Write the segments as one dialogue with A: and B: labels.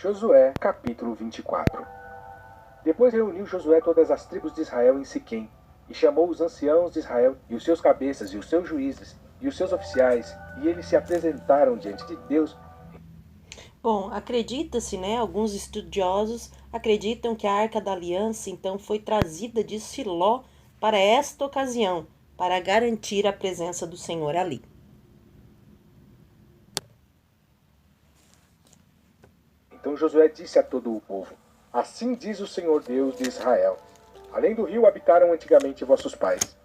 A: Josué, capítulo 24. Depois reuniu Josué todas as tribos de Israel em Siquém, e chamou os anciãos de Israel, e os seus cabeças, e os seus juízes, e os seus oficiais, e eles se apresentaram diante de Deus.
B: Bom, acredita-se, né? Alguns estudiosos acreditam que a Arca da Aliança então foi trazida de Siló para esta ocasião, para garantir a presença do Senhor ali.
A: Então Josué disse a todo o povo: Assim diz o Senhor Deus de Israel: Além do rio habitaram antigamente vossos pais.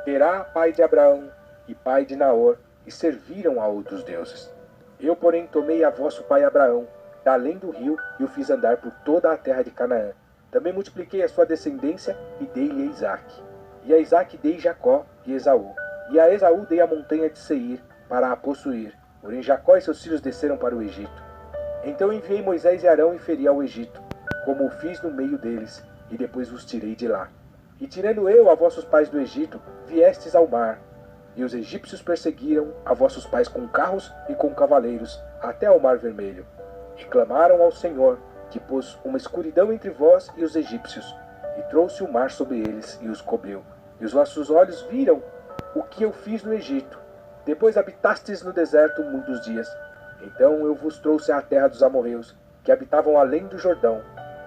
A: Terá, pai de Abraão e pai de Naor, e serviram a outros deuses. Eu, porém, tomei a vosso pai Abraão, da além do rio, e o fiz andar por toda a terra de Canaã. Também multipliquei a sua descendência e dei-lhe a Isaque. E a Isaque dei Jacó e Esaú. E a Esaú dei a montanha de Seir, para a possuir. Porém Jacó e seus filhos desceram para o Egito. Então enviei Moisés e Arão e feri ao Egito, como o fiz no meio deles, e depois vos tirei de lá. E tirando eu a vossos pais do Egito, viestes ao mar. E os egípcios perseguiram a vossos pais com carros e com cavaleiros, até ao mar vermelho. E clamaram ao Senhor, que pôs uma escuridão entre vós e os egípcios, e trouxe o mar sobre eles e os cobriu. E os vossos olhos viram o que eu fiz no Egito. Depois habitastes no deserto muitos dias. Então eu vos trouxe à terra dos amorreus, que habitavam além do Jordão,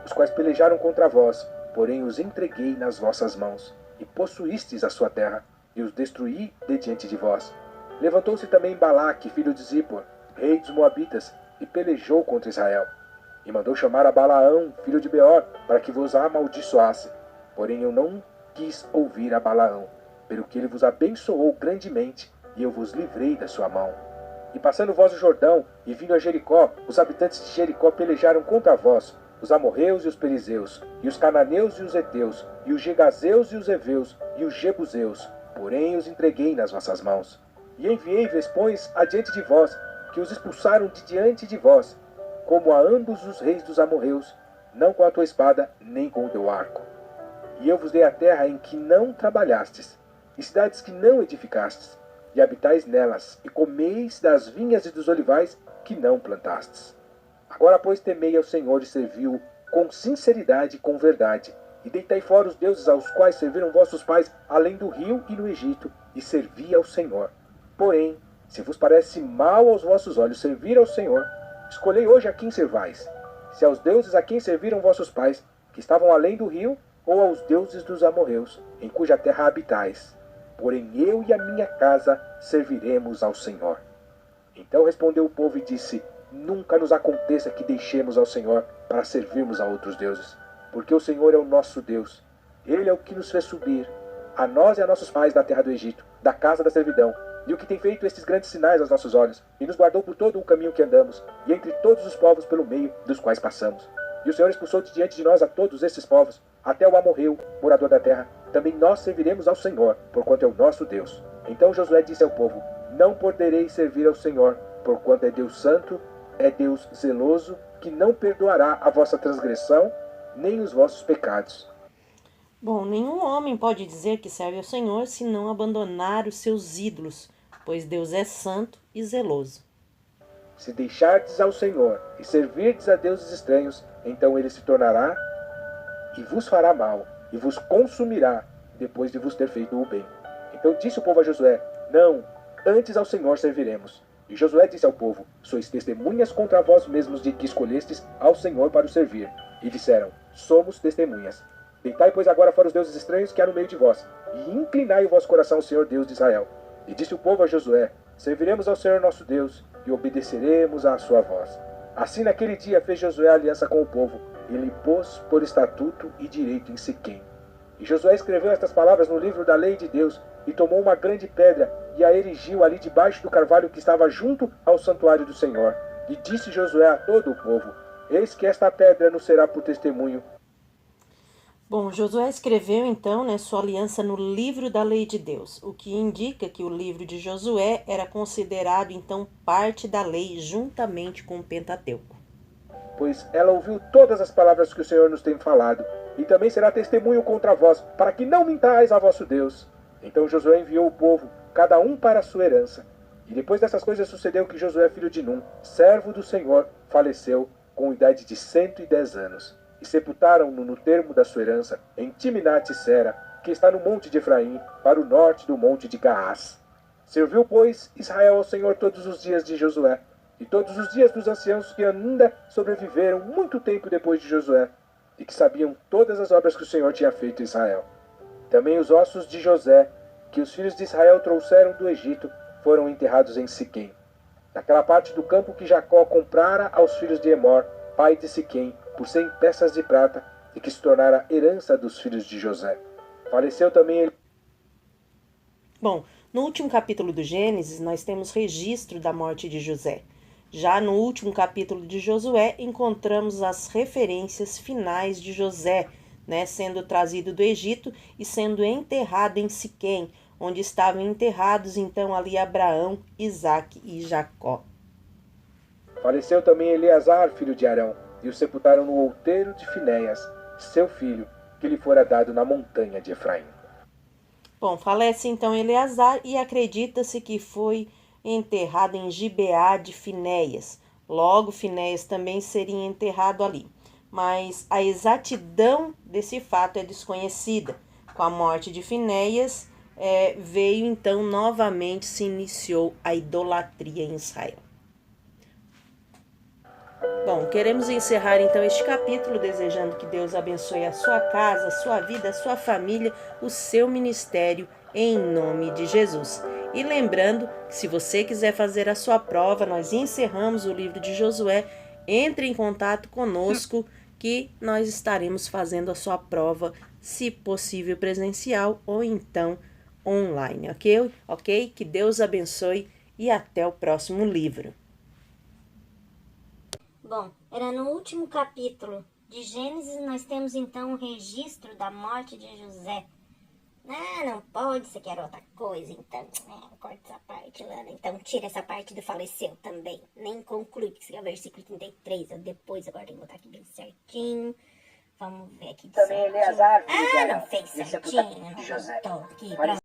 A: os quais pelejaram contra vós, porém os entreguei nas vossas mãos, e possuístes a sua terra, e os destruí de diante de vós. Levantou-se também Balaque, filho de Zippor, rei dos Moabitas, e pelejou contra Israel. E mandou chamar a Balaão, filho de Beor, para que vos amaldiçoasse. Porém eu não quis ouvir a Balaão, pelo que ele vos abençoou grandemente, e eu vos livrei da sua mão. E passando vós o Jordão, e vindo a Jericó, os habitantes de Jericó pelejaram contra vós, os amorreus e os perizeus, e os cananeus e os heteus, e os gegazeus e os heveus, e os jebuseus, porém os entreguei nas vossas mãos. E enviei vespões adiante de vós, que os expulsaram de diante de vós, como a ambos os reis dos amorreus, não com a tua espada, nem com o teu arco. E eu vos dei a terra em que não trabalhastes, e cidades que não edificastes, e habitais nelas, e comeis das vinhas e dos olivais que não plantastes. Agora, pois, temei ao Senhor e servi-o com sinceridade e com verdade, e deitai fora os deuses aos quais serviram vossos pais, além do rio e no Egito, e servi ao Senhor. Porém, se vos parece mal aos vossos olhos servir ao Senhor, escolhei hoje a quem servais, se aos deuses a quem serviram vossos pais, que estavam além do rio, ou aos deuses dos amorreus, em cuja terra habitais. Porém eu e a minha casa serviremos ao Senhor. Então respondeu o povo e disse: Nunca nos aconteça que deixemos ao Senhor para servirmos a outros deuses, porque o Senhor é o nosso Deus. Ele é o que nos fez subir, a nós e a nossos pais da terra do Egito, da casa da servidão, e o que tem feito estes grandes sinais aos nossos olhos, e nos guardou por todo o caminho que andamos, e entre todos os povos pelo meio dos quais passamos. E o Senhor expulsou de diante de nós a todos esses povos, até o amorreu, morador da terra. Também nós serviremos ao Senhor, porquanto é o nosso Deus. Então Josué disse ao povo: Não podereis servir ao Senhor, porquanto é Deus santo, é Deus zeloso, que não perdoará a vossa transgressão, nem os vossos pecados.
B: Bom, nenhum homem pode dizer que serve ao Senhor se não abandonar os seus ídolos, pois Deus é santo e zeloso.
A: Se deixardes ao Senhor e servirdes a deuses estranhos, então ele se tornará e vos fará mal, e vos consumirá, depois de vos ter feito o bem. Então disse o povo a Josué: Não, antes ao Senhor serviremos. E Josué disse ao povo: Sois testemunhas contra vós mesmos de que escolhestes ao Senhor para o servir. E disseram: Somos testemunhas. Deitai, pois, agora fora os deuses estranhos que há no meio de vós, e inclinai o vosso coração ao Senhor Deus de Israel. E disse o povo a Josué: Serviremos ao Senhor nosso Deus, e obedeceremos à sua voz. Assim naquele dia fez Josué aliança com o povo, e lhe pôs por estatuto e direito em Siquém. E Josué escreveu estas palavras no livro da lei de Deus, e tomou uma grande pedra, e a erigiu ali debaixo do carvalho que estava junto ao santuário do Senhor. E disse Josué a todo o povo: Eis que esta pedra nos será por testemunho.
B: Bom, Josué escreveu então, sua aliança no livro da lei de Deus, o que indica que o livro de Josué era considerado então parte da lei juntamente com o Pentateuco.
A: Pois ela ouviu todas as palavras que o Senhor nos tem falado, e também será testemunho contra vós, para que não mintais a vosso Deus. Então Josué enviou o povo, cada um para a sua herança. E depois dessas coisas sucedeu que Josué, filho de Num, servo do Senhor, faleceu, com idade de 110 anos, e sepultaram-no no termo da sua herança, em Timnat-Sera, que está no monte de Efraim, para o norte do monte de Gaás. Serviu, pois, Israel ao Senhor todos os dias de Josué, e todos os dias dos anciãos que ainda sobreviveram muito tempo depois de Josué, e que sabiam todas as obras que o Senhor tinha feito em Israel. Também os ossos de José, que os filhos de Israel trouxeram do Egito, foram enterrados em Siquém, naquela parte do campo que Jacó comprara aos filhos de Emor, pai de Siquém, por 100 peças de prata, e que se tornara herança dos filhos de José. Faleceu também ele.
B: Bom, no último capítulo do Gênesis, nós temos registro da morte de José. Já no último capítulo de Josué, encontramos as referências finais de José, sendo trazido do Egito e sendo enterrado em Siquém, onde estavam enterrados então ali Abraão, Isaque e Jacó.
A: Faleceu também Eleazar, filho de Arão, e o sepultaram no outeiro de Finéias, seu filho, que lhe fora dado na montanha de Efraim.
B: Bom, falece então Eleazar e acredita-se que foi enterrado em Gibeá de Finéias. Logo, Finéias também seria enterrado ali. Mas a exatidão desse fato é desconhecida. Com a morte de Finéias, veio então novamente, se iniciou a idolatria em Israel. Bom, queremos encerrar então este capítulo desejando que Deus abençoe a sua casa, a sua vida, a sua família, o seu ministério, em nome de Jesus. E lembrando que se você quiser fazer a sua prova, nós encerramos o livro de Josué, entre em contato conosco que nós estaremos fazendo a sua prova, se possível presencial ou então online, ok? Que Deus abençoe e até o próximo livro.
C: Bom, era no último capítulo de Gênesis, nós temos então o registro da morte de José. Não pode, você quer outra coisa, então, corta essa parte lá, então tira essa parte do faleceu também. Nem conclui, porque isso é o versículo 33, depois agora tem que botar aqui bem certinho. Vamos ver aqui.
D: Também Eleazar, filho de Arão,
C: não fez
D: e o sepultamento
C: certinho,
D: de José.
C: não aqui, pronto.